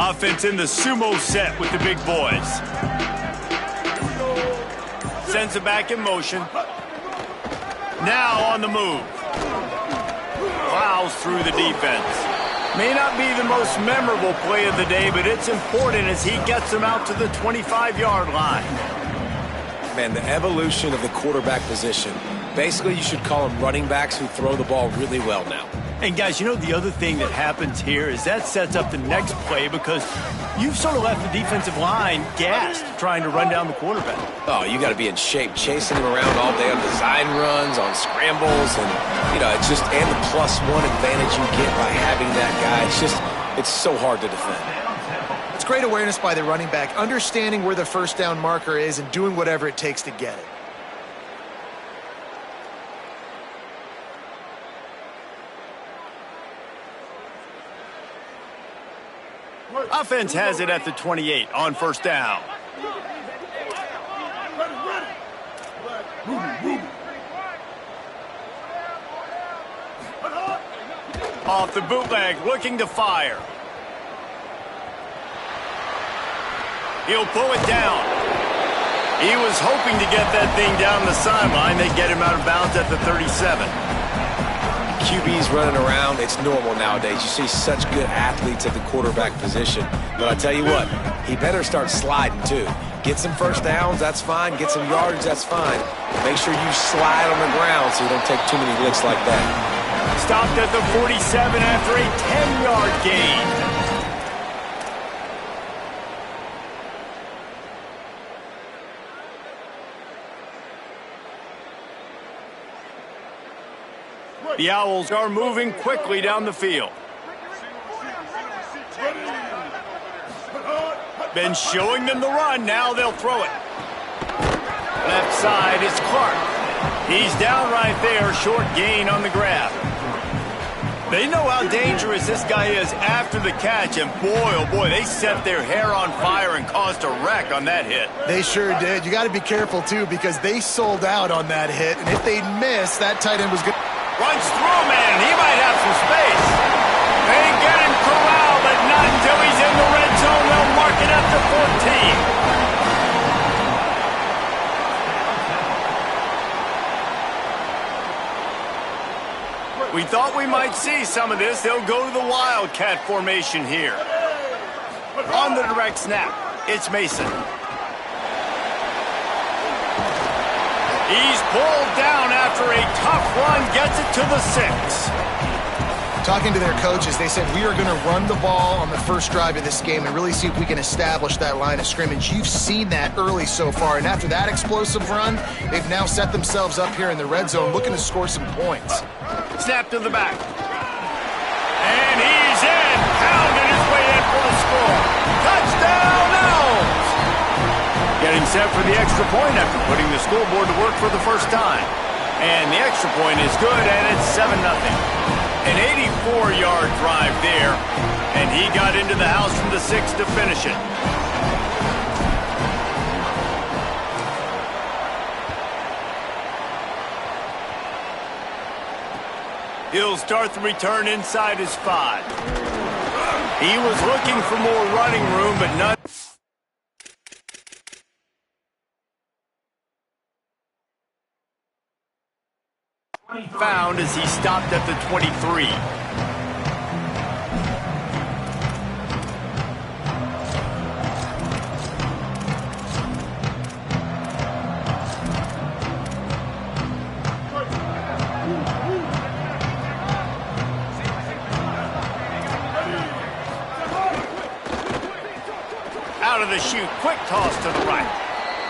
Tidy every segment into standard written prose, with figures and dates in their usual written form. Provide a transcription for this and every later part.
Offense in the sumo set with the big boys. Sends it back in motion. Now on the move. Plows through the defense. May not be the most memorable play of the day, but it's important as he gets them out to the 25-yard line. Man, the evolution of the quarterback position. Basically, you should call them running backs who throw the ball really well now. And guys, you know the other thing that happens here is that sets up the next play because you've sort of left the defensive line gassed trying to run down the quarterback. Oh, you got to be in shape, chasing him around all day on design runs, on scrambles, and, you know, it's just, and the +1 advantage you get by having that guy. It's so hard to defend. It's great awareness by the running back, understanding where the first down marker is and doing whatever it takes to get it. Offense has it at the 28 on first down. Off the bootleg, looking to fire. He'll pull it down. He was hoping to get that thing down the sideline. They get him out of bounds at the 37. QB's running around, it's normal nowadays. You see such good athletes at the quarterback position. But I'll tell you what, he better start sliding too. Get some first downs, that's fine. Get some yardage, that's fine. But make sure you slide on the ground so you don't take too many licks like that. Stopped at the 47 after a 10-yard gain. The Owls are moving quickly down the field. Been showing them the run, now they'll throw it. Left side is Clark. He's down right there, short gain on the grab. They know how dangerous this guy is after the catch, and boy, oh boy, they set their hair on fire and caused a wreck on that hit. They sure did. You got to be careful, too, because they sold out on that hit, and if they'd missed, that tight end was good. Runs through, man. He might have some space. They get him corralled, but not until he's in the red zone. They'll mark it up to 14. We thought we might see some of this. They'll go to the Wildcat formation here. On the direct snap, it's Mason. He's pulled down after a tough run, gets it to the 6. Talking to their coaches, they said, we are going to run the ball on the first drive of this game and really see if we can establish that line of scrimmage. You've seen that early so far, and after that explosive run, they've now set themselves up here in the red zone looking to score some points. Snap to the back. And he's in, pounding his way in for the score. Touchdown, Owls! Getting set for the extra point after putting the scoreboard to work for the first time. And the extra point is good, and it's 7-0. An 84-yard drive there, and he got into the house from the 6 to finish it. He'll start the return inside his 5. He was looking for more running room, but none. Found as he stopped at the 23. Out of the chute, quick toss to the right.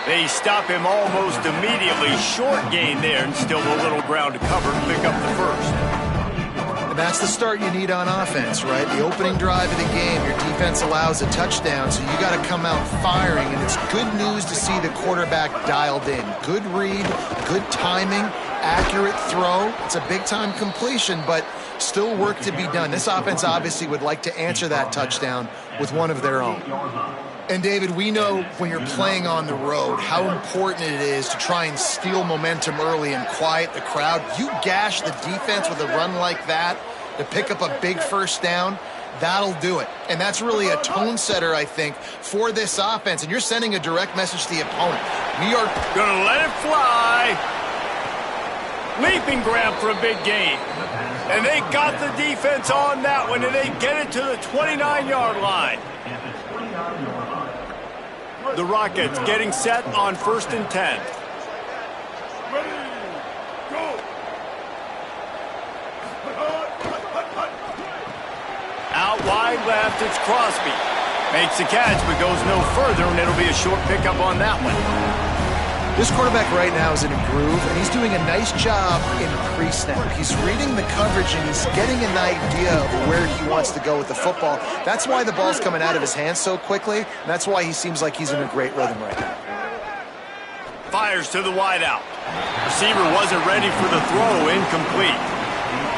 They stop him almost immediately. Short gain there, and still a little ground to cover to pick up the first. And that's the start you need on offense, right? The opening drive of the game, your defense allows a touchdown, so you got to come out firing, and it's good news to see the quarterback dialed in. Good read, good timing, accurate throw. It's a big-time completion, but still work to be done. This offense obviously would like to answer that touchdown with one of their own. And, David, we know when you're playing on the road how important it is to try and steal momentum early and quiet the crowd. You gash the defense with a run like that to pick up a big first down. that'll do it. And that's really a tone setter, I think, for this offense. And you're sending a direct message to the opponent. We are going to let it fly. Leaping grab for a big gain. And they got the defense on that one, and they get it to the 29-yard line. The Rockets getting set on 1st and 10. Out wide left, it's Crosby. Makes the catch, but goes no further, and it'll be a short pickup on that one. This quarterback right now is in a groove, and he's doing a nice job in pre-snap. He's reading the coverage, and he's getting an idea of where he wants to go with the football. That's why the ball's coming out of his hands so quickly, and that's why he seems like he's in a great rhythm right now. Fires to the wideout. Receiver wasn't ready for the throw, incomplete.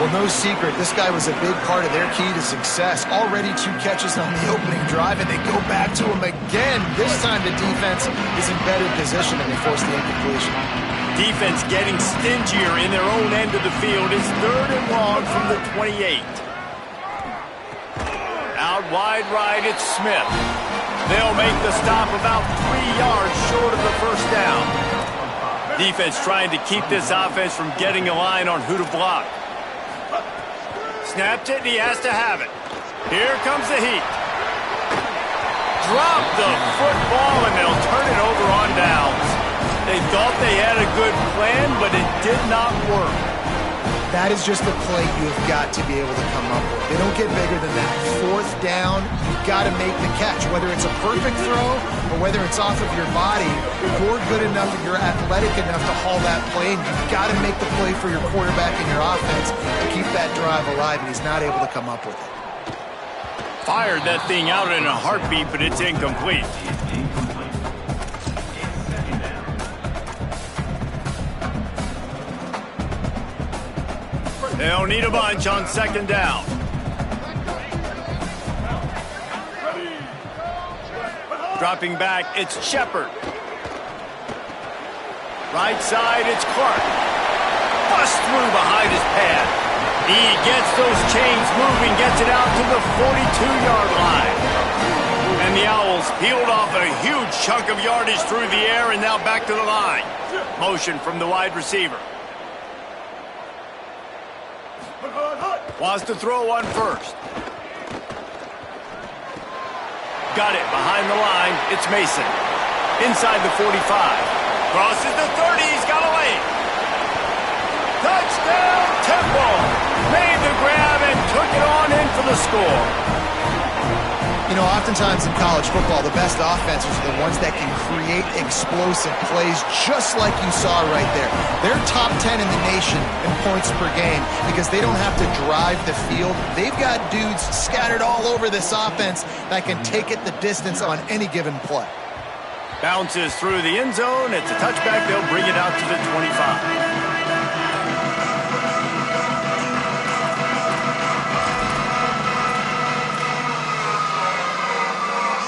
Well, no secret, this guy was a big part of their key to success. Already 2 catches on the opening drive, and they go back to him again. This time the defense is in better position, and they force the incompletion. Defense getting stingier in their own end of the field. It's 3rd and long from the 28. Out wide right, it's Smith. They'll make the stop about 3 yards short of the first down. Defense trying to keep this offense from getting a line on who to block. Snapped it, and he has to have it. Here comes the heat. Drop the football, and they'll turn it over on downs. They thought they had a good plan, but it did not work. That is just a play you've got to be able to come up with. They don't get bigger than that. 4th down, you've got to make the catch. Whether it's a perfect throw or whether it's off of your body, you're good enough and you're athletic enough to haul that play, and you've got to make the play for your quarterback and your offense to keep that drive alive, and he's not able to come up with it. Fired that thing out in a heartbeat, but it's incomplete. They'll need a bunch on 2nd down. Dropping back, it's Shepard. Right side, it's Clark. Bust through behind his pad. He gets those chains moving, gets it out to the 42-yard line. And the Owls peeled off a huge chunk of yardage through the air, and now back to the line. Motion from the wide receiver. Wants to throw on 1st. Got it behind the line. It's Mason. Inside the 45. Crosses the 30. He's got a lane. Touchdown, Temple. Made the grab and took it on in for the score. You know, oftentimes in college football, the best offenses are the ones that can create explosive plays just like you saw right there. They're top 10 in the nation in points per game because they don't have to drive the field. They've got dudes scattered all over this offense that can take it the distance on any given play. Bounces through the end zone. It's a touchback. They'll bring it out to the 25.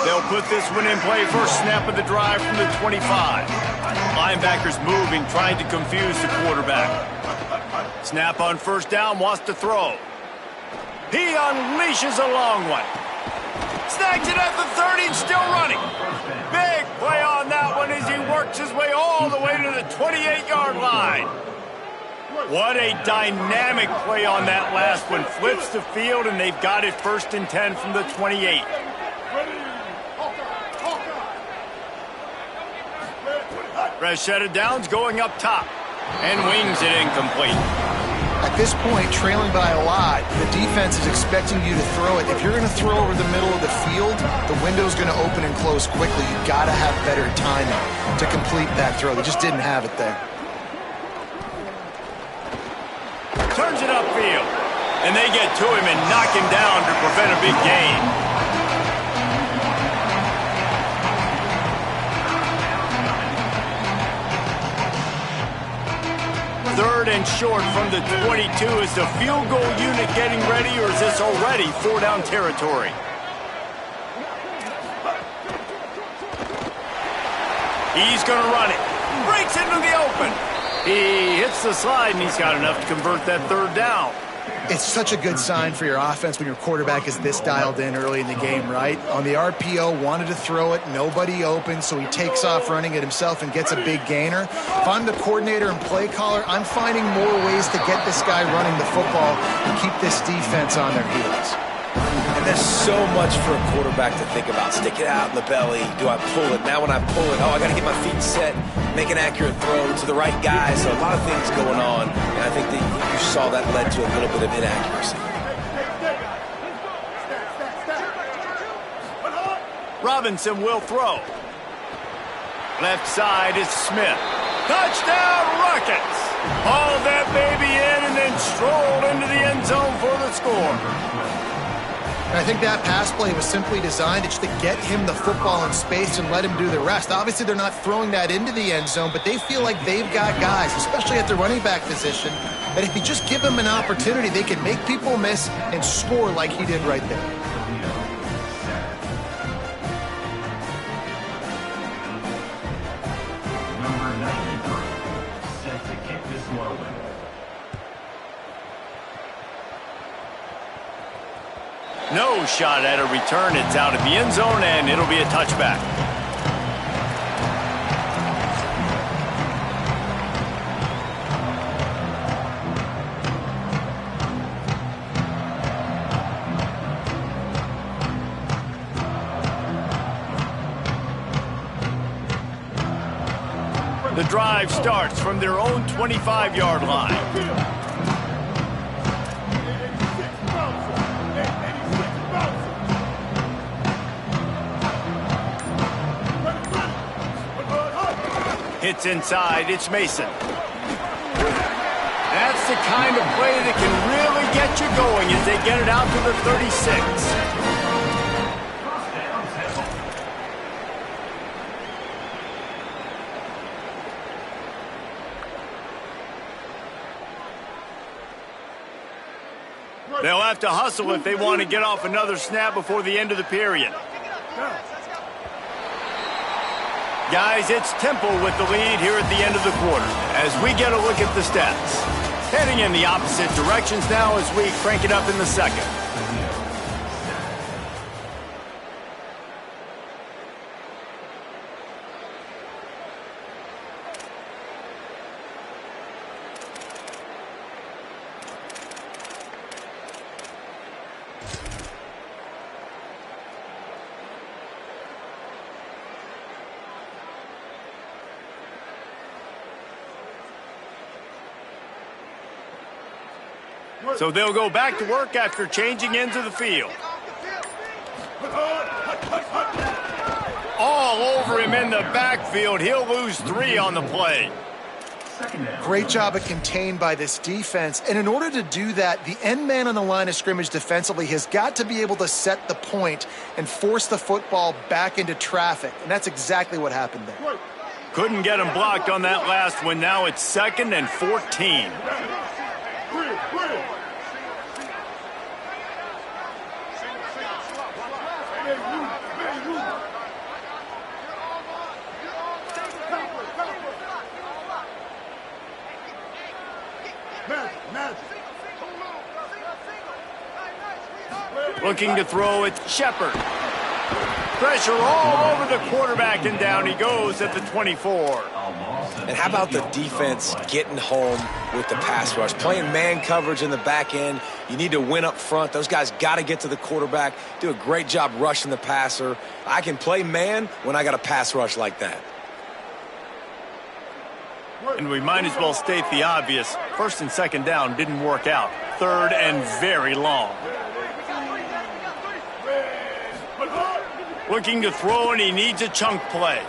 They'll put this one in play. First snap of the drive from the 25. Linebackers moving, trying to confuse the quarterback. Snap on 1st down, wants to throw. He unleashes a long one. Snags it at the 30 and still running. Big play on that one as he works his way all the way to the 28-yard line. What a dynamic play on that last one. Flips the field, and they've got it 1st and 10 from the 28. Rashida Downs going up top and wings it incomplete. At this point, trailing by a lot, the defense is expecting you to throw it. If you're going to throw over the middle of the field, the window's going to open and close quickly. You've got to have better timing to complete that throw. They just didn't have it there. Turns it upfield, and they get to him and knock him down to prevent a big gain. 3rd and short from the 22. Is the field goal unit getting ready, or is this already 4-down territory? He's going to run it. Breaks into the open. He hits the slide, and he's got enough to convert that 3rd down. It's such a good sign for your offense when your quarterback is this dialed in early in the game, right? On the RPO, wanted to throw it, nobody open, so he takes off running it himself and gets a big gainer. If I'm the coordinator and play caller, I'm finding more ways to get this guy running the football and keep this defense on their heels. And there's so much for a quarterback to think about. Stick it out in the belly. Do I pull it? Now when I pull it, I got to get my feet set, make an accurate throw to the right guy. So a lot of things going on, and I think that you saw that led to a little bit of inaccuracy. Robinson will throw. Left side is Smith. Touchdown, Rockets! Haul that baby in and then stroll into the end zone for the score. I think that pass play was simply designed just to get him the football in space and let him do the rest. Obviously, they're not throwing that into the end zone, but they feel like they've got guys, especially at the running back position, that if you just give them an opportunity, they can make people miss and score like he did right there. No shot at a return. It's out of the end zone, and it'll be a touchback. The drive starts from their own 25-yard line. Hits inside, it's Mason. That's the kind of play that can really get you going as they get it out to the 36. They'll have to hustle if they want to get off another snap before the end of the period. Guys, it's Temple with the lead here at the end of the quarter as we get a look at the stats. Heading in the opposite directions now as we crank it up in the second. So they'll go back to work after changing into the field. All over him in the backfield. He'll lose 3 on the play. Great job of contained by this defense. And in order to do that, the end man on the line of scrimmage defensively has got to be able to set the point and force the football back into traffic. And that's exactly what happened there. Couldn't get him blocked on that last one. Now it's 2nd and 14. Looking to throw it, Shepard. Pressure all over the quarterback, and down he goes at the 24. And how about the defense getting home with the pass rush? Playing man coverage in the back end. You need to win up front. Those guys got to get to the quarterback, do a great job rushing the passer. I can play man when I got a pass rush like that. And we might as well state the obvious. 1st and 2nd down didn't work out. 3rd and very long. Looking to throw, and he needs a chunk play.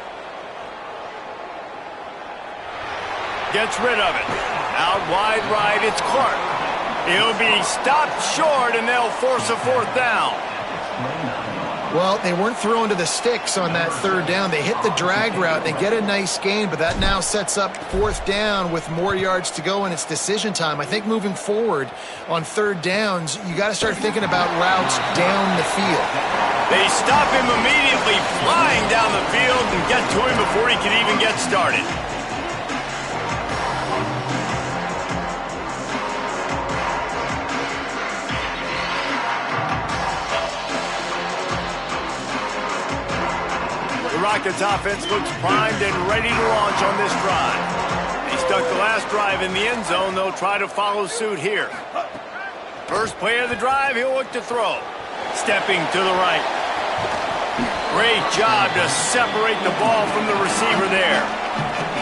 Gets rid of it. Out wide right, it's Clark. He'll be stopped short, and they'll force a 4th down. Well, they weren't throwing to the sticks on that 3rd down. They hit the drag route. They get a nice gain, but that now sets up 4th down with more yards to go, and it's decision time. I think moving forward on 3rd downs, you got to start thinking about routes down the field. They stop him immediately, flying down the field, and get to him before he can even get started. Falcons offense looks primed and ready to launch on this drive. They stuck the last drive in the end zone. They'll try to follow suit here. First play of the drive, he'll look to throw. Stepping to the right. Great job to separate the ball from the receiver there.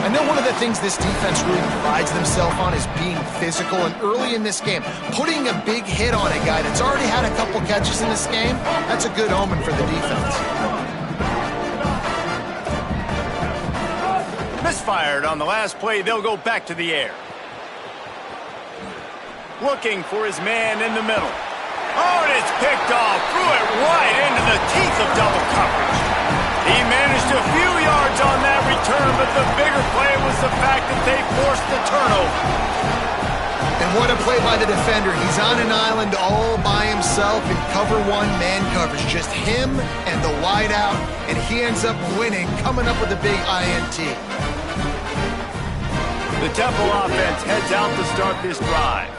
I know one of the things this defense really prides themselves on is being physical, and early in this game, putting a big hit on a guy that's already had a couple catches in this game, that's a good omen for the defense. Misfired on the last play, they'll go back to the air. Looking for his man in the middle. Oh, and it's picked off. Threw it right into the teeth of double coverage. He managed a few yards on that return, but the bigger play was the fact that they forced the turnover. And what a play by the defender. He's on an island all by himself in cover one man coverage. Just him and the wide out, and he ends up winning, coming up with a big INT. The Temple offense heads out to start this drive.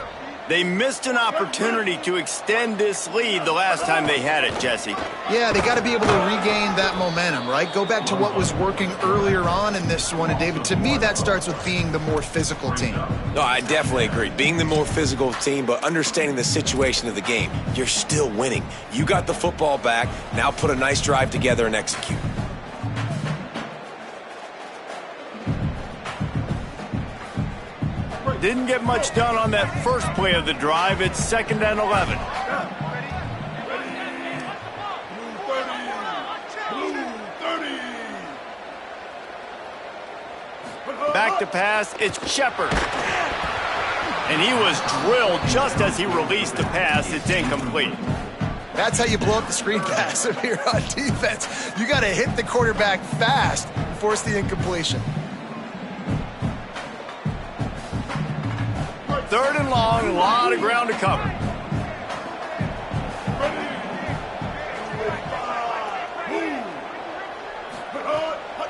They missed an opportunity to extend this lead the last time they had it, Jesse. Yeah, they got to be able to regain that momentum, right? Go back to what was working earlier on in this one. And, David, to me, that starts with being the more physical team. No, I definitely agree. Being the more physical team, but understanding the situation of the game. You're still winning. You got the football back. Now put a nice drive together and execute. Didn't get much done on that first play of the drive. It's 2nd and 11. Back to pass, it's Shepard. And he was drilled just as he released the pass. It's incomplete. That's how you blow up the screen pass if you're on defense. You got to hit the quarterback fast and force the incompletion. 3rd and long, a lot of ground to cover.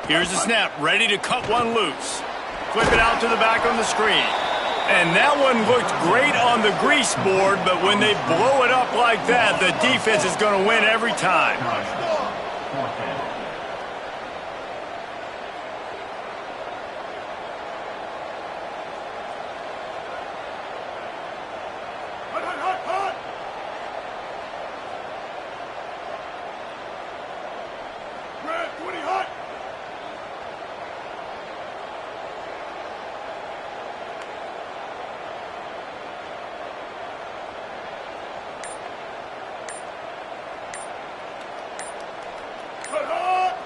Here's the snap, ready to cut one loose. Flip it out to the back on the screen. And that one looked great on the grease board, but when they blow it up like that, the defense is going to win every time.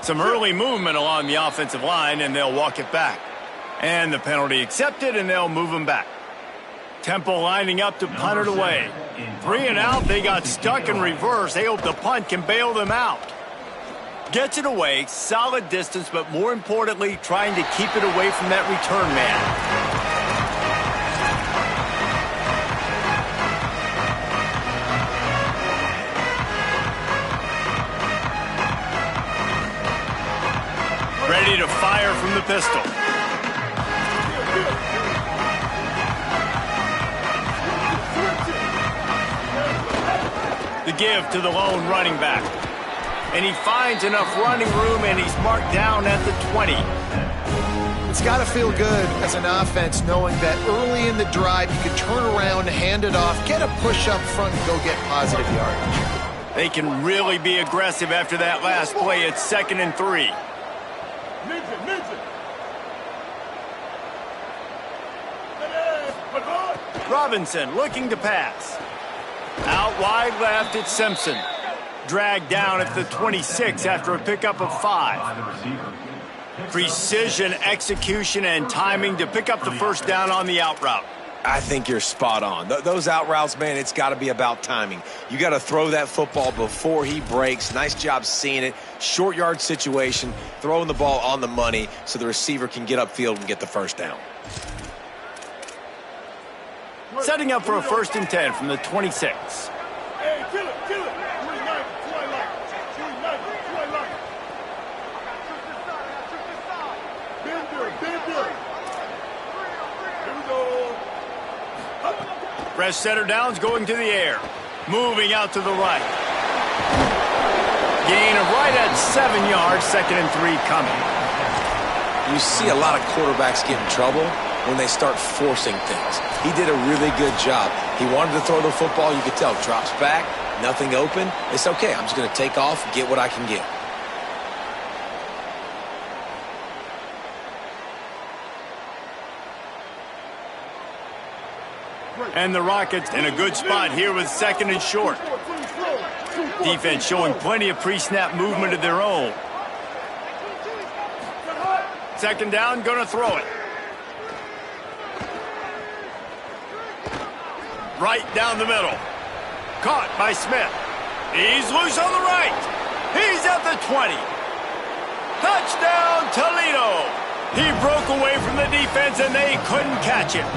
Some early movement along the offensive line, and they'll walk it back. And the penalty accepted, and they'll move them back. Temple lining up to punt it away. 3 and out, they got stuck in reverse. They hope the punt can bail them out. Gets it away, solid distance, but more importantly, trying to keep it away from that return man. Ready to fire from the pistol. The give to the lone running back. And he finds enough running room, and he's marked down at the 20. It's got to feel good as an offense knowing that early in the drive you can turn around, hand it off, get a push up front, and go get positive yardage. They can really be aggressive after that last play. It's 2nd and 3. Robinson looking to pass. Out wide left, it's Simpson. Dragged down at the 26 after a pickup of 5. Precision, execution, and timing to pick up the first down on the out route. I think you're spot on. Those out routes, man, it's got to be about timing. You got to throw that football before he breaks. Nice job seeing it. Short yard situation, throwing the ball on the money so the receiver can get upfield and get the first down. Setting up for a 1st and 10 from the 26. Hey, kill it, kill it. Fresh setter downs going to the air. Moving out to the right. gain of right at 7 yards, 2nd and 3 coming. You see a lot of quarterbacks get in trouble when they start forcing things. He did a really good job. He wanted to throw the football. You could tell. Drops back, nothing open. It's okay. I'm just going to take off, get what I can get. And the Rockets in a good spot here with 2nd and short. Defense showing plenty of pre-snap movement of their own. 2nd down, going to throw it. Right down the middle. Caught by Smith. He's loose on the right. He's at the 20. Touchdown, Toledo. He broke away from the defense, and they couldn't catch him.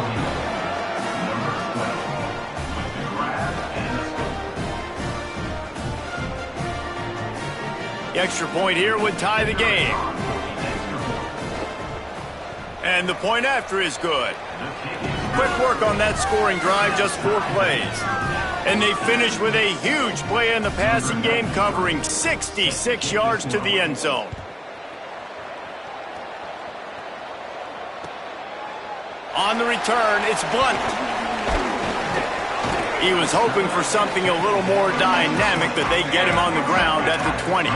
The extra point here would tie the game. And the point after is good. Quick work on that scoring drive, just 4 plays. And they finish with a huge play in the passing game, covering 66 yards to the end zone. On the return, it's Blunt. He was hoping for something a little more dynamic, but they get him on the ground at the 20.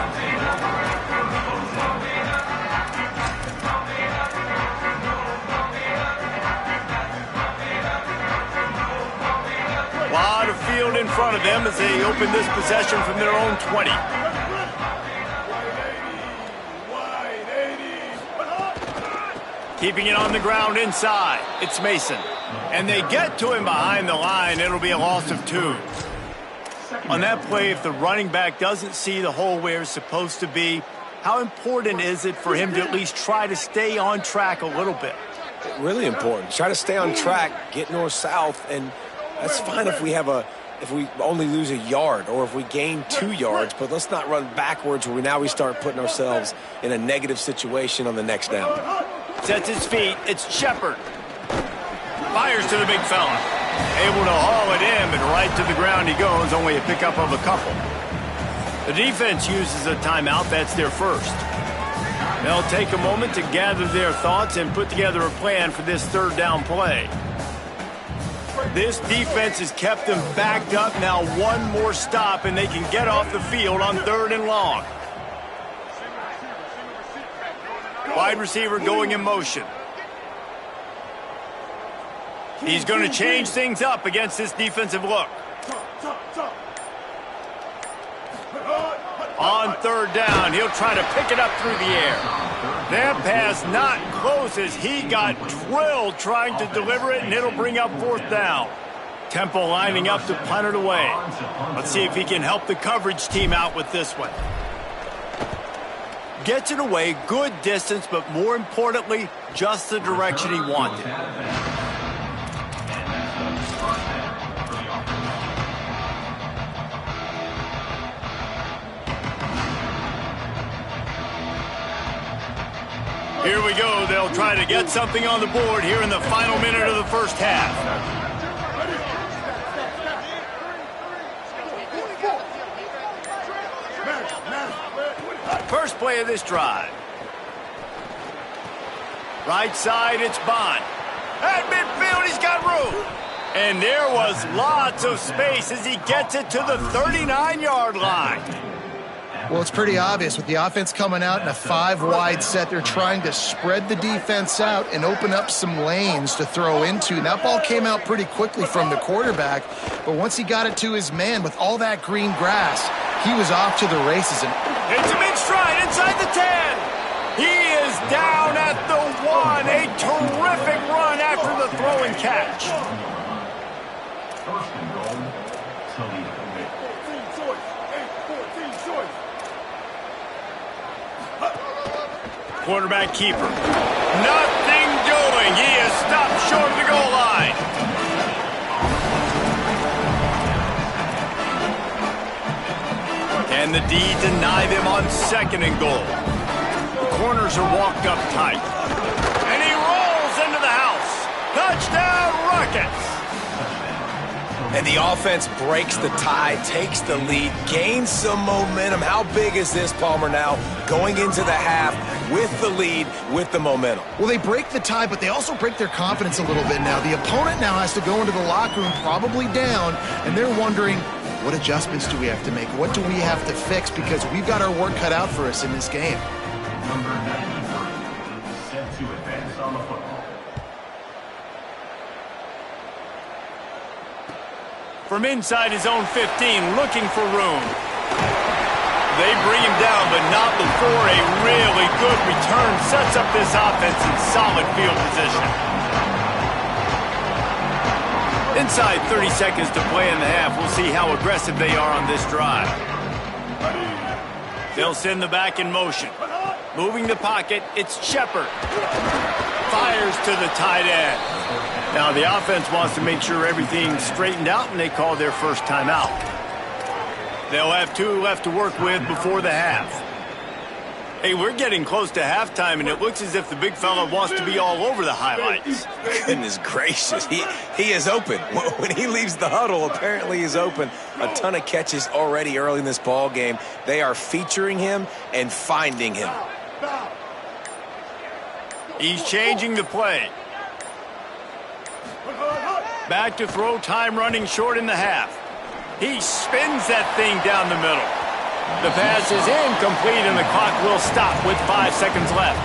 A lot of field in front of them as they open this possession from their own 20. Keeping it on the ground inside. It's Mason. And they get to him behind the line. It'll be a loss of 2. On that play, if the running back doesn't see the hole where it's supposed to be, how important is it for him to at least try to stay on track a little bit? Really important. Try to stay on track, get north-south, and that's fine if we only lose a yard or if we gain 2 yards, but let's not run backwards where now we start putting ourselves in a negative situation on the next down. Sets his feet. It's Shepard. Fires to the big fella. Able to haul it in, but right to the ground he goes, only a pickup of a couple. The defense uses a timeout. That's their first. They'll take a moment to gather their thoughts and put together a plan for this 3rd down play. This defense has kept them backed up. Now 1 more stop, and they can get off the field on 3rd and long. Wide receiver going in motion. He's going to change things up against this defensive look. On 3rd down, he'll try to pick it up through the air. That pass not close as he got drilled trying to deliver it, and it'll bring up 4th down. Temple lining up to punt it away. Let's see if he can help the coverage team out with this one. Gets it away, good distance, but more importantly, just the direction he wanted. Here we go. They'll try to get something on the board here in the final minute of the first half. First play of this drive. Right side, it's Bond. At midfield, he's got room. And there was lots of space as he gets it to the 39-yard line. Well, it's pretty obvious. With the offense coming out in a 5-wide set, they're trying to spread the defense out and open up some lanes to throw into. And that ball came out pretty quickly from the quarterback, but once he got it to his man with all that green grass, he was off to the races. And it's a mid-stride inside the 10. He is down at the 1. A terrific run after the throw and catch. Quarterback keeper. Nothing doing. He is stopped short of the goal line. And the D deny them on 2nd and goal. The corners are walked up tight. And he rolls into the house. Touchdown, Rockets. And the offense breaks the tie, takes the lead, gains some momentum. How big is this, Palmer, now going into the half with the lead, with the momentum? Well, they break the tie, but they also break their confidence a little bit now. The opponent now has to go into the locker room probably down, and they're wondering, what adjustments do we have to make? What do we have to fix? Because we've got our work cut out for us in this game. Number 93, set to advance on the football. From inside his own 15, looking for room. They bring him down, but not before a really good return sets up this offense in solid field position. Inside 30 seconds to play in the half. We'll see how aggressive they are on this drive. They'll send the back in motion. Moving the pocket, it's Shepard. Fires to the tight end. Now the offense wants to make sure everything's straightened out, and they call their first timeout. They'll have 2 left to work with before the half. Hey, we're getting close to halftime, and it looks as if the big fella wants to be all over the highlights. Goodness gracious, he is open. When he leaves the huddle, apparently he's open. A ton of catches already early in this ball game. They are featuring him and finding him. He's changing the play. Back to throw, time running short in the half. He spins that thing down the middle. The pass is incomplete, and the clock will stop with 5 seconds left.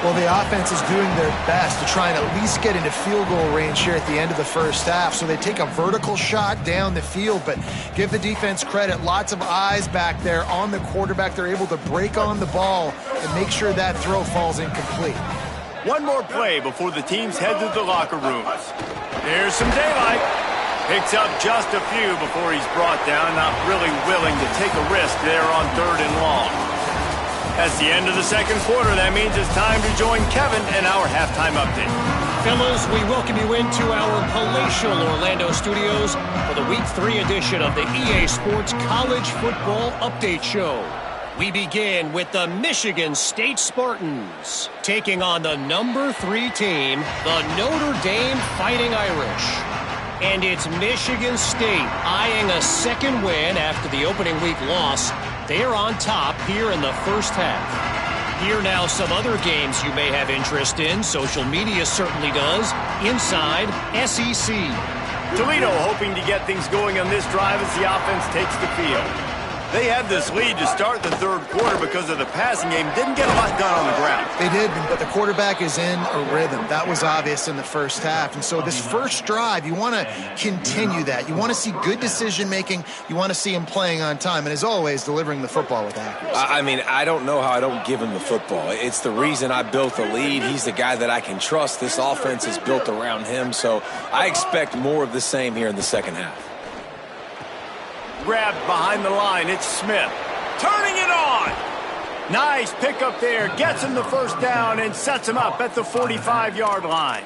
Well, the offense is doing their best to try and at least get into field goal range here at the end of the first half. So they take a vertical shot down the field, but give the defense credit. Lots of eyes back there on the quarterback. They're able to break on the ball and make sure that throw falls incomplete. One more play before the teams head to the locker rooms. There's some daylight. Picks up just a few before he's brought down, not really willing to take a risk there on 3rd and long. That's the end of the second quarter. That means it's time to join Kevin in our halftime update. Fellas, we welcome you into our palatial Orlando studios for the Week 3 edition of the EA Sports College Football Update Show. We begin with the Michigan State Spartans taking on the number 3 team, the Notre Dame Fighting Irish. And it's Michigan State eyeing a second win after the opening week loss. They are on top here in the first half. Here now some other games you may have interest in. Social media certainly does. Inside SEC. Toledo hoping to get things going on this drive as the offense takes the field. They had this lead to start the third quarter because of the passing game. Didn't get a lot done on the ground. They did, but the quarterback is in a rhythm. That was obvious in the first half. And so this first drive, you want to continue that. You want to see good decision-making. You want to see him playing on time. And as always, delivering the football with accuracy. I mean, I don't know how I don't give him the football. It's the reason I built the lead. He's the guy that I can trust. This offense is built around him. So I expect more of the same here in the second half. Grabbed behind the line, it's Smith. Turning it on! Nice pickup there, gets him the first down and sets him up at the 45-yard line.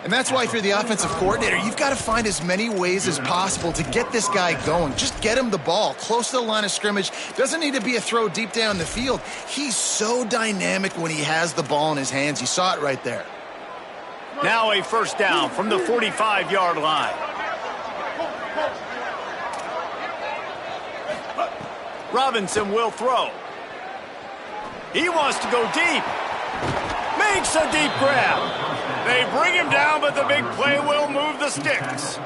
And that's why if you're the offensive coordinator, you've got to find as many ways as possible to get this guy going. Just get him the ball close to the line of scrimmage. Doesn't need to be a throw deep down the field. He's so dynamic when he has the ball in his hands. You saw it right there. Now a first down from the 45-yard line. Robinson will throw. He wants to go deep. Makes a deep grab. They bring him down, but the big play will move the sticks.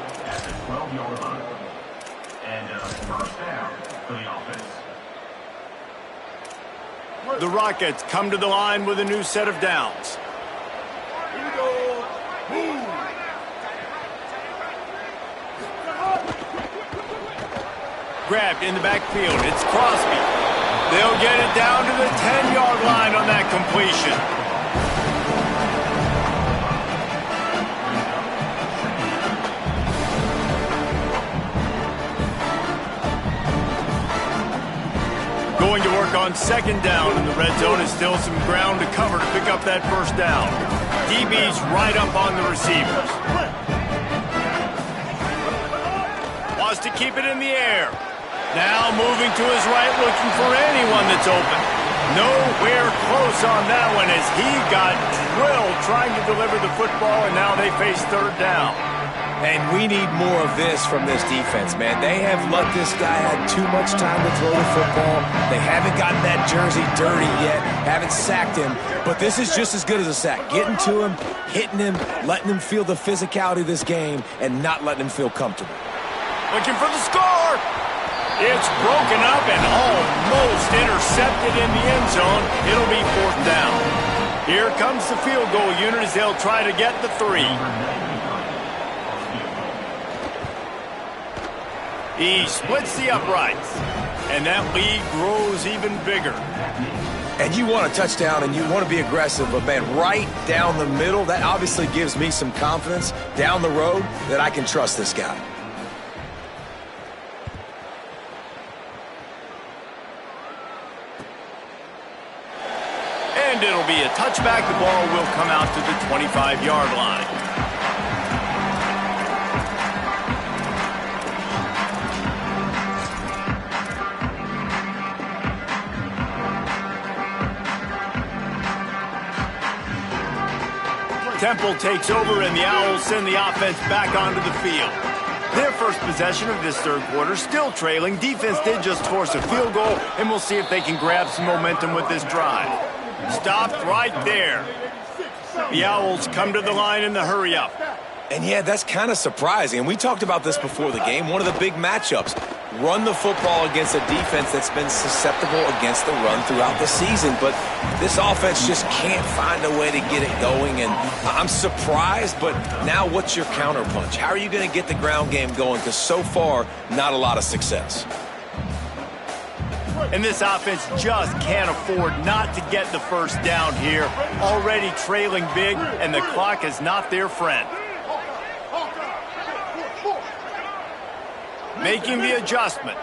The Rockets come to the line with a new set of downs. Grabbed in the backfield. It's Crosby. They'll get it down to the 10-yard line on that completion. Going to work on second down, and the red zone is still some ground to cover to pick up that first down. DB's right up on the receivers. Wants to keep it in the air. Now moving to his right, looking for anyone that's open. Nowhere close on that one as he got drilled trying to deliver the football, and now they face third down. And we need more of this from this defense, man. They have let this guy have too much time to throw the football. They haven't gotten that jersey dirty yet, haven't sacked him. But this is just as good as a sack. Getting to him, hitting him, letting him feel the physicality of this game, and not letting him feel comfortable. Looking for the score. It's broken up and almost intercepted in the end zone. It'll be 4th down. Here comes the field goal unit as they'll try to get the 3. He splits the uprights, and that lead grows even bigger. And you want a touchdown, and you want to be aggressive, but, man, right down the middle, that obviously gives me some confidence down the road that I can trust this guy. And it'll be a touchback. The ball will come out to the 25-yard line. Temple takes over, and the Owls send the offense back onto the field. Their first possession of this third quarter, still trailing. Defense did just force a field goal, and we'll see if they can grab some momentum with this drive. Stopped right there. The Owls come to the line in the hurry-up. And, yeah, that's kind of surprising. And we talked about this before the game. One of the big matchups. Run the football against a defense that's been susceptible against the run throughout the season. But this offense just can't find a way to get it going. And I'm surprised, but now what's your counterpunch? How are you going to get the ground game going? Because so far, not a lot of success. And this offense just can't afford not to get the first down here. Already trailing big, and the clock is not their friend. Making the adjustment.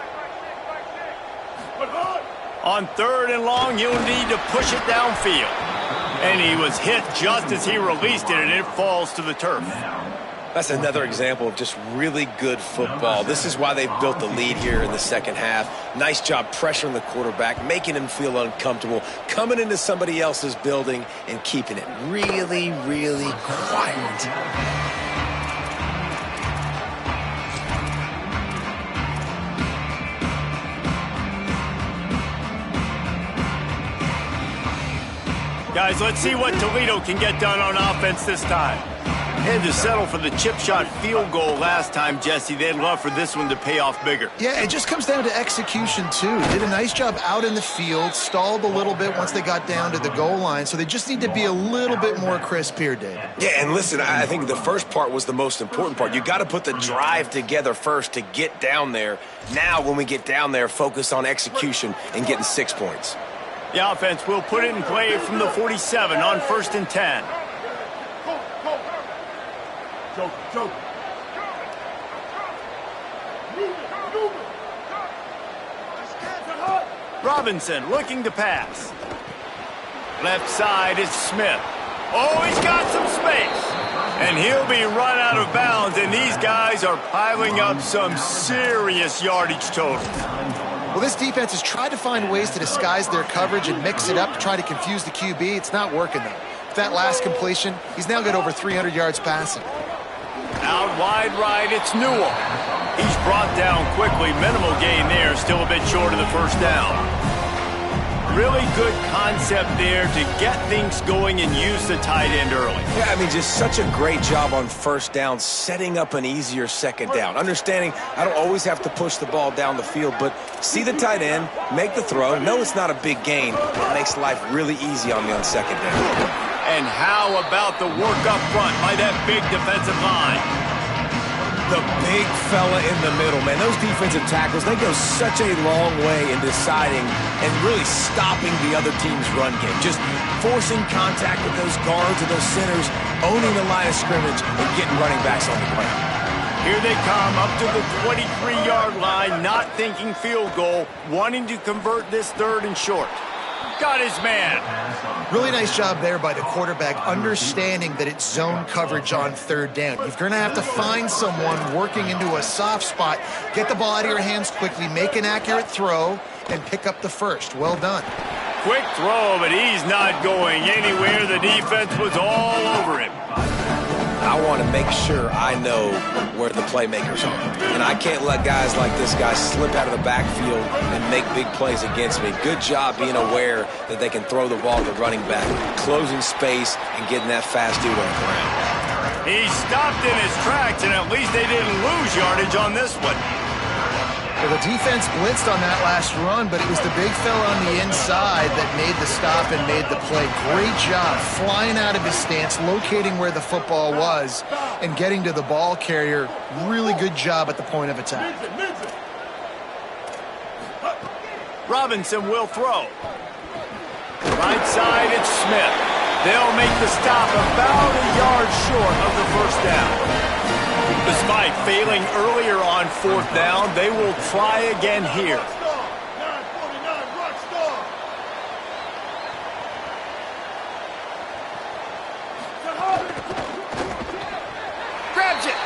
On 3rd and long, you'll need to push it downfield. And he was hit just as he released it, and it falls to the turf. That's another example of just really good football. This is why they've built the lead here in the second half. Nice job pressuring the quarterback, making him feel uncomfortable, coming into somebody else's building and keeping it really, really quiet. Guys, let's see what Toledo can get done on offense this time. Had to settle for the chip shot field goal last time, Jesse. They'd love for this one to pay off bigger. Yeah, it just comes down to execution, too. Did a nice job out in the field, stalled a little bit once they got down to the goal line, so they just need to be a little bit more crisp here, Dave. Yeah, and listen, I think the first part was the most important part. You got to put the drive together first to get down there. Now, when we get down there, focus on execution and getting 6 points. The offense will put it in play from the 47 on 1st and 10. Robinson looking to pass. Left side is Smith. Oh, he's got some space. And he'll be run out of bounds, and these guys are piling up some serious yardage totals. Well, this defense has tried to find ways to disguise their coverage and mix it up to try to confuse the QB. It's not working, though. With that last completion, he's now got over 300 yards passing. Out wide right, it's Newell. He's brought down quickly. Minimal gain there, still a bit short of the first down. Really good concept there to get things going and use the tight end early. Yeah, I mean, just such a great job on first down, setting up an easier second down. Understanding I don't always have to push the ball down the field, but see the tight end, make the throw. No, it's not a big gain. It makes life really easy on me on second down. And how about the work up front by that big defensive line? The big fella in the middle, man. Those defensive tackles, they go such a long way in deciding and really stopping the other team's run game. Just forcing contact with those guards and those centers, owning the line of scrimmage, and getting running backs on the ground. Here they come up to the 23-yard line, not thinking field goal, wanting to convert this 3rd and short. Got his man. Really nice job there by the quarterback, understanding that it's zone coverage on 3rd down. You're going to have to find someone working into a soft spot, get the ball out of your hands quickly, make an accurate throw, and pick up the first. Well done. Quick throw, but he's not going anywhere. The defense was all over him. I want to make sure I know where the playmakers are. And I can't let guys like this guy slip out of the backfield and make big plays against me. Good job being aware that they can throw the ball to the running back, closing space and getting that fast dude on the ground. He stopped in his tracks, and at least they didn't lose yardage on this one. Well, the defense blitzed on that last run, but it was the big fella on the inside that made the stop and made the play. Great job flying out of his stance, locating where the football was, and getting to the ball carrier. Really good job at the point of attack. Robinson will throw. Right side, it's Smith. They'll make the stop about a yard short of the first down. Despite failing earlier on fourth down, they will try again here. Grabs it,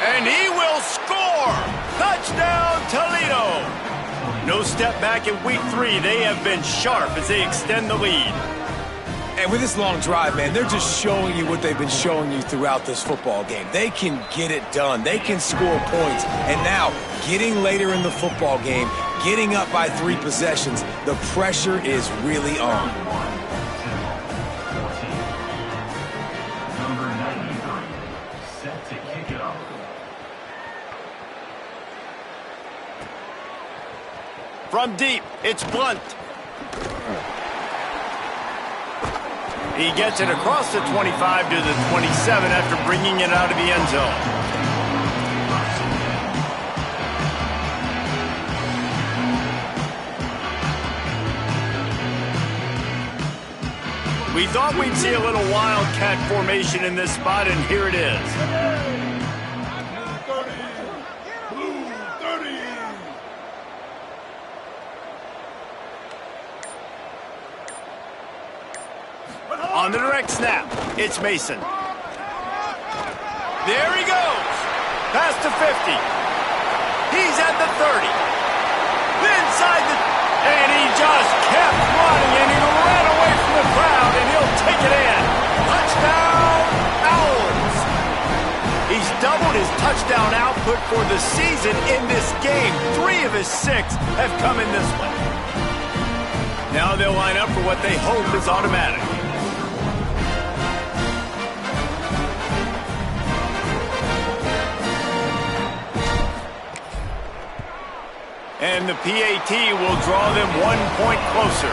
and he will score! Touchdown, Toledo! No step back in week 3. They have been sharp as they extend the lead. And with this long drive, man, they're just showing you what they've been showing you throughout this football game. They can get it done. They can score points. And now, getting later in the football game, getting up by 3 possessions, the pressure is really on. Number 93, set to kick it off. From deep, it's Blunt. He gets it across the 25 to the 27 after bringing it out of the end zone. We thought we'd see a little wildcat formation in this spot, and here it is. On the direct snap, it's Mason. There he goes. Past the 50. He's at the 30. Inside the... And he just kept running, and he ran away from the crowd, and he'll take it in. Touchdown, Owls. He's doubled his touchdown output for the season in this game. 3 of his 6 have come in this one. Now they'll line up for what they hope is automatic. And the PAT will draw them 1 point closer.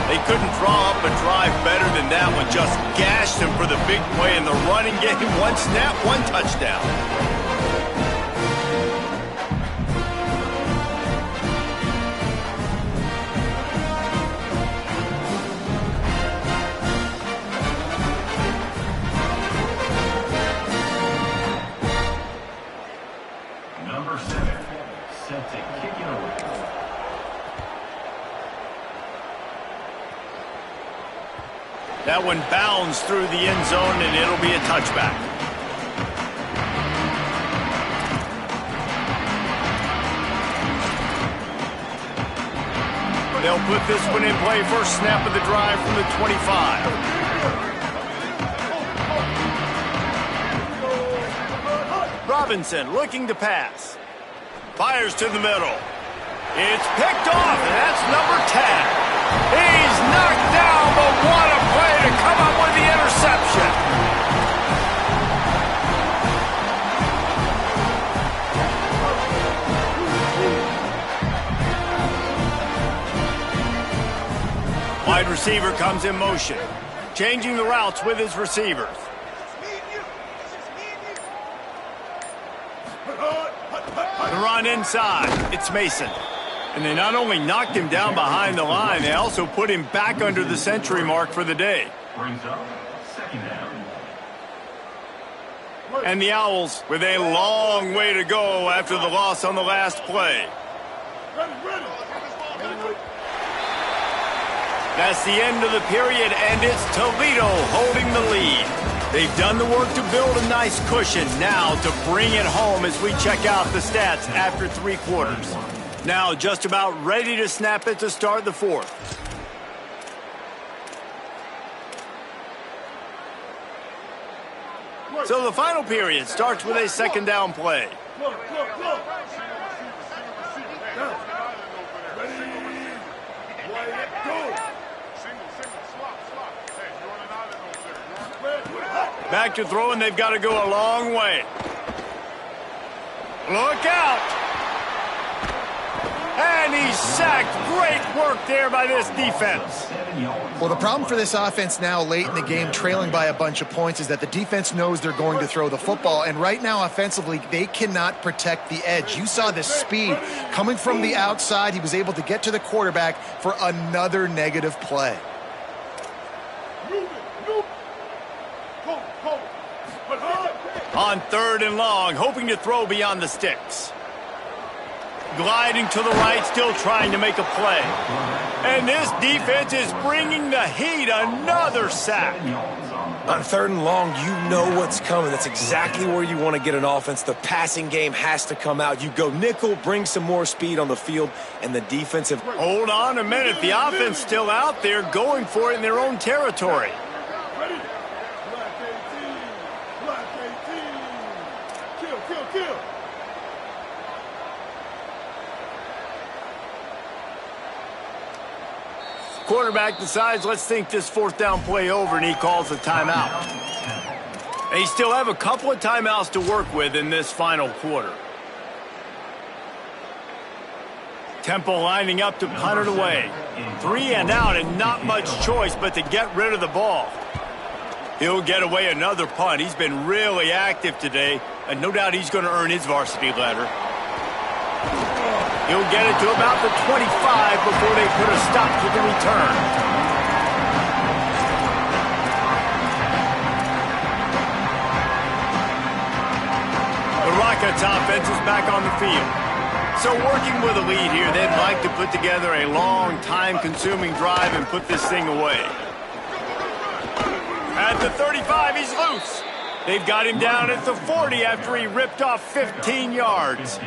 They couldn't draw up a drive better than that one. Just gashed them for the big play in the running game. 1 snap, 1 touchdown. Number 7, set to kick it away. That one bounds through the end zone, and it'll be a touchback. They'll put this one in play. First snap of the drive from the 25. Robinson looking to pass. Fires to the middle. It's picked off, and that's number 10. He's knocked down, but what a play to come up with the interception. Wide receiver comes in motion, changing the routes with his receivers. The run inside, it's Mason. And they not only knocked him down behind the line, they also put him back under the century mark for the day. Brings up 2nd down. And the Owls with a long way to go after the loss on the last play. That's the end of the period, and it's Toledo holding the lead. They've done the work to build a nice cushion. Now to bring it home as we check out the stats after 3 quarters. Now just about ready to snap it to start the 4th. So the final period starts with a second down play. Back to throw, and they've got to go a long way. Look out! And he's sacked. Great work there by this defense. Well, the problem for this offense now late in the game, trailing by a bunch of points, is that the defense knows they're going to throw the football. And right now, offensively, they cannot protect the edge. You saw the speed coming from the outside. He was able to get to the quarterback for another negative play. On 3rd and long, hoping to throw beyond the sticks. Gliding to the right, still trying to make a play. And this defense is bringing the heat. Another sack. On 3rd and long, you know what's coming. That's exactly where you want to get an offense. The passing game has to come out. You go nickel, bring some more speed on the field, and the defensive... Hold on a minute. The offense still out there going for it in their own territory. Quarterback decides, let's think this 4th down play over, and he calls a timeout. They still have a couple of timeouts to work with in this final quarter. Temple lining up to punt it away. 3 and out, and not much choice but to get rid of the ball. He'll get away another punt. He's been really active today, and no doubt he's going to earn his varsity letter. He'll get it to about the 25 before they put a stop to the return. The Rockets offense is back on the field. So working with a lead here, they'd like to put together a long, time-consuming drive and put this thing away. At the 35, he's loose. They've got him down at the 40 after he ripped off 15 yards.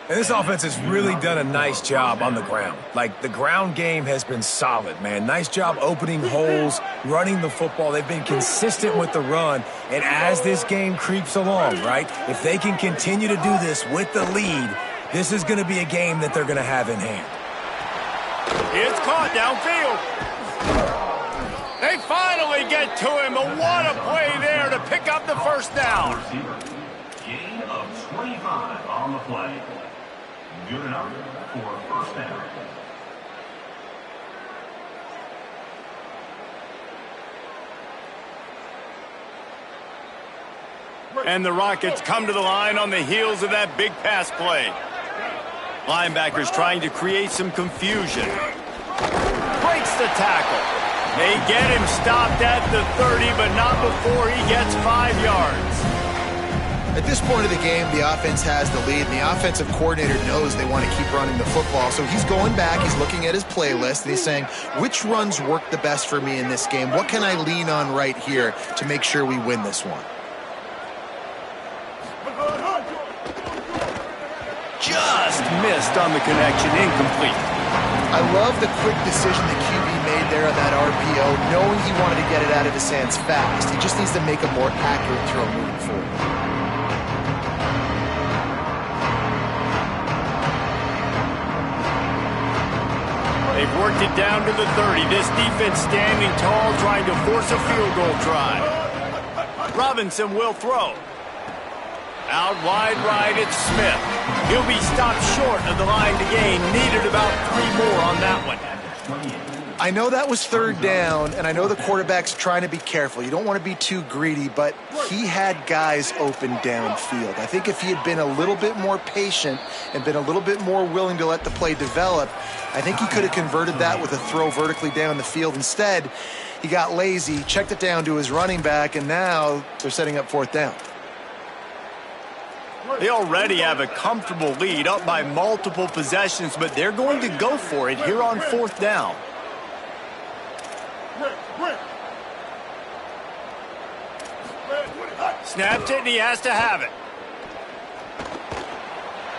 And this offense has really done a nice job on the ground. Like, the ground game has been solid, man. Nice job opening holes, running the football. They've been consistent with the run. And as this game creeps along, right, if they can continue to do this with the lead, this is going to be a game that they're going to have in hand. It's caught downfield. They finally get to him, but what a play there to pick up the 1st down. Gain of 25 on the play. Good enough for 1st down. And the Rockets come to the line on the heels of that big pass play. Linebackers trying to create some confusion. Breaks the tackle. They get him stopped at the 30, but not before he gets 5 yards. At this point of the game, the offense has the lead, and the offensive coordinator knows they want to keep running the football. So he's going back, he's looking at his playlist, and he's saying, which runs work the best for me in this game? What can I lean on right here to make sure we win this one? Just missed on the connection, incomplete. I love the quick decision the QB made there on that RPO, knowing he wanted to get it out of his hands fast. He just needs to make a more accurate throw moving forward. They've worked it down to the 30. This defense standing tall, trying to force a field goal try. Robinson will throw. Out wide right, it's Smith. He'll be stopped short of the line to gain. Needed about 3 more on that one. I know that was 3rd down, and I know the quarterback's trying to be careful. You don't want to be too greedy, but he had guys open downfield. I think if he had been a little bit more patient and been a little bit more willing to let the play develop, I think he could have converted that with a throw vertically down the field. Instead, he got lazy, checked it down to his running back, and now they're setting up 4th down. They already have a comfortable lead, up by multiple possessions, but they're going to go for it here on 4th down. Snapped it, and he has to have it.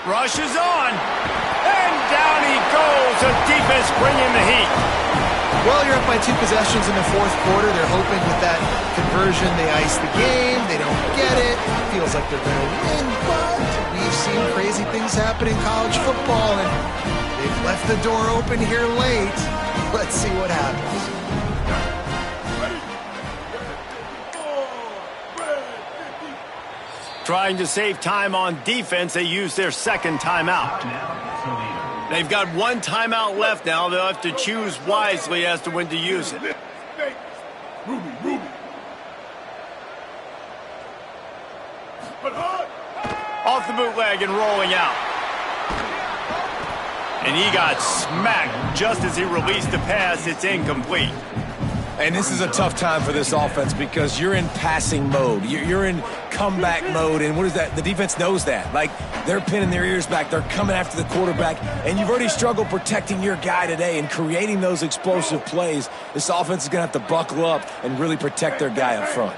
Rushes on, and down he goes. The defense bringing the heat. Well, you're up by 2 possessions in the fourth quarter. They're hoping with that conversion they ice the game. They don't get it. Feels like they're going to win, but we've seen crazy things happen in college football, and they've left the door open here late. Let's see what happens. Trying to save time on defense, they use their second timeout. They've got 1 timeout left now. They'll have to choose wisely as to when to use it. Off the bootleg and rolling out. And he got smacked just as he released the pass. It's incomplete. And this is a tough time for this offense because you're in passing mode. You're in comeback mode, and what is that? The defense knows that. Like, they're pinning their ears back. They're coming after the quarterback, and you've already struggled protecting your guy today and creating those explosive plays. This offense is going to have to buckle up and really protect their guy up front.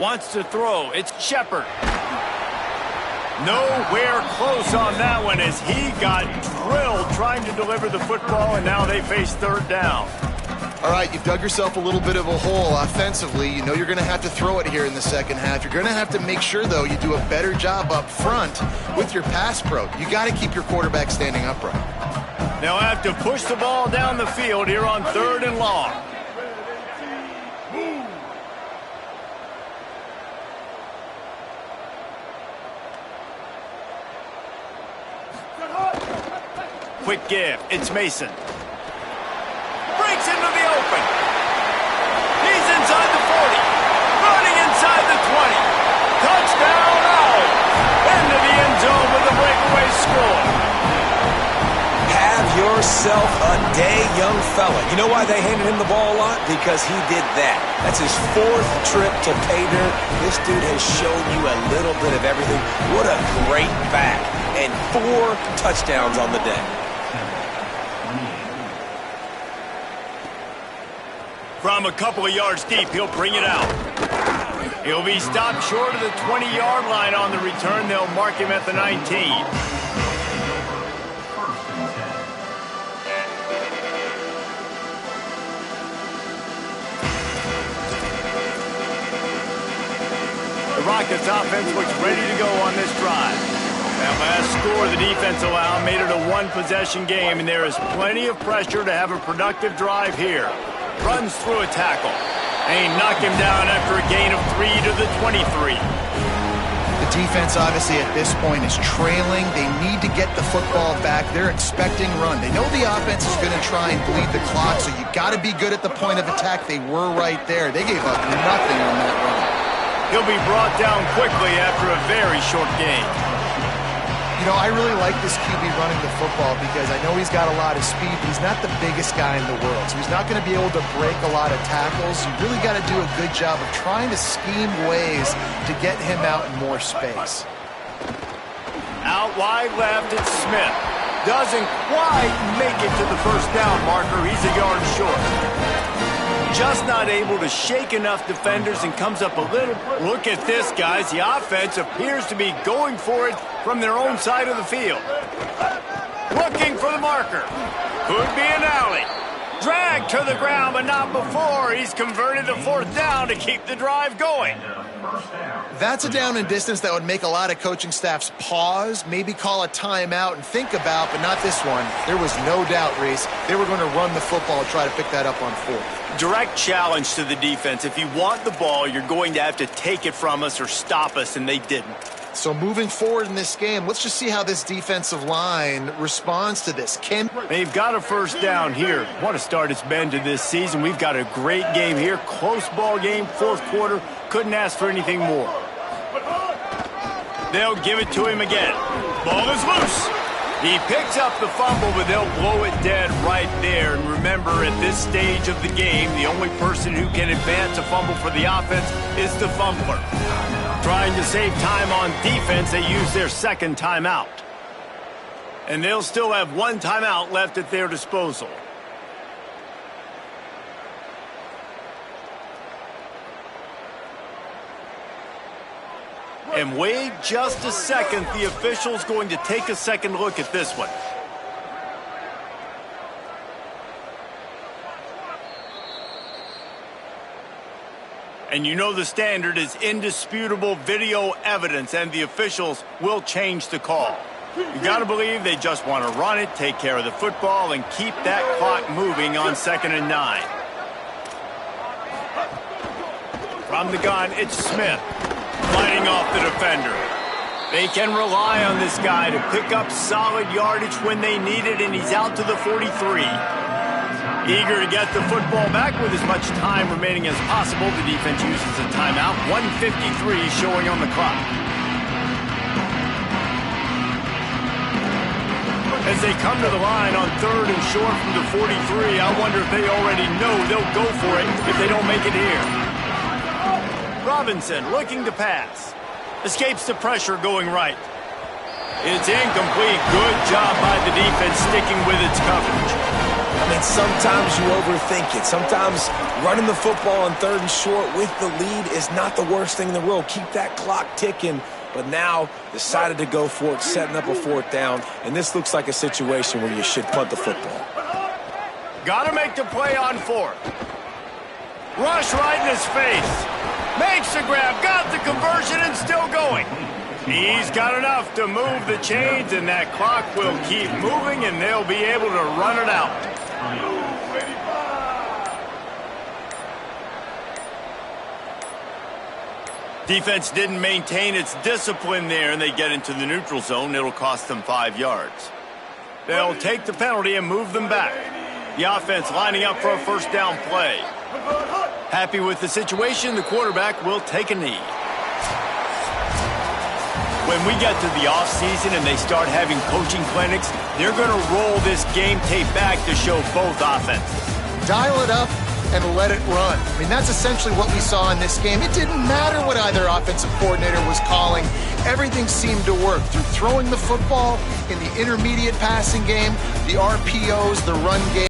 Wants to throw. It's Shepard. Nowhere close on that one as he got drilled trying to deliver the football, and now they face third down. All right, you've dug yourself a little bit of a hole offensively. You know you're going to have to throw it here in the second half. You're going to have to make sure, though, you do a better job up front with your pass pro. You got to keep your quarterback standing upright. They'll have to push the ball down the field here on 3rd and long. Quick give. It's Mason. Breaks into the open. He's inside the 40. Running inside the 20. Touchdown Owls. Into the end zone with a breakaway score. Have yourself a day, young fella. You know why they handed him the ball a lot? Because he did that. That's his 4th trip to pay dirt. This dude has shown you a little bit of everything. What a great back. And 4 touchdowns on the day. From a couple of yards deep, he'll bring it out. He'll be stopped short of the 20-yard line on the return. They'll mark him at the 19. The Rockets offense looks ready to go on this drive. That last score the defense allowed made it a 1-possession game, and there is plenty of pressure to have a productive drive here. Runs through a tackle. They knock him down after a gain of 3 to the 23. The defense, obviously, at this point is trailing. They need to get the football back. They're expecting run. They know the offense is going to try and bleed the clock, so you got to be good at the point of attack. They were right there. They gave up nothing on that run. He'll be brought down quickly after a very short game. You know, I really like this QB running the football because I know he's got a lot of speed, but he's not the biggest guy in the world. So he's not going to be able to break a lot of tackles. You really got to do a good job of trying to scheme ways to get him out in more space. Out wide left, it's Smith. Doesn't quite make it to the first down marker. He's a yard short. Just not able to shake enough defenders and comes up a little. Look at this, guys. The offense appears to be going for it from their own side of the field. Looking for the marker. Could be an alley. Dragged to the ground, but not before. He's converted to 4th down to keep the drive going. That's a down and distance that would make a lot of coaching staffs pause, maybe call a timeout and think about, but not this one. There was no doubt, Reese, they were going to run the football and try to pick that up on 4th. Direct challenge to the defense. If you want the ball, you're going to have to take it from us or stop us, and they didn't. So moving forward in this game, let's just see how this defensive line responds to this. They've got a first down here. What a start it's been to this season. We've got a great game here. Close ball game, 4th quarter. Couldn't ask for anything more. They'll give it to him again. Ball is loose. He picks up the fumble, but they'll blow it dead right there. And remember, at this stage of the game, the only person who can advance a fumble for the offense is the fumbler. Trying to save time on defense, they use their second timeout. And they'll still have 1 timeout left at their disposal. And wait just a second. The official's going to take a second look at this one. And you know the standard is indisputable video evidence, and the officials will change the call. You got to believe they just want to run it, take care of the football, and keep that clock moving on 2nd and 9. From the gun, it's Smith, fighting off the defender. They can rely on this guy to pick up solid yardage when they need it, and he's out to the 43. Eager to get the football back with as much time remaining as possible. The defense uses a timeout. 1:53 showing on the clock. As they come to the line on 3rd and short from the 43, I wonder if they already know they'll go for it if they don't make it here. Robinson looking to pass. Escapes the pressure going right. It's incomplete. Good job by the defense sticking with its coverage. I mean, sometimes you overthink it. Sometimes running the football on 3rd and short with the lead is not the worst thing in the world. Keep that clock ticking. But now decided to go for it, setting up a 4th down. And this looks like a situation where you should punt the football. Got to make the play on 4th. Rush right in his face. Makes the grab, got the conversion, and still going. He's got enough to move the chains, and that clock will keep moving, and they'll be able to run it out. Defense didn't maintain its discipline there, and they get into the neutral zone. It'll cost them 5 yards. They'll take the penalty and move them back. The offense lining up for a 1st down play. Happy with the situation, the quarterback will take a knee. When we get to the offseason and they start having coaching clinics, they're going to roll this game tape back to show both offenses. Dial it up and let it run. I mean, that's essentially what we saw in this game. It didn't matter what either offensive coordinator was calling. Everything seemed to work through throwing the football in the intermediate passing game, the RPOs, the run game.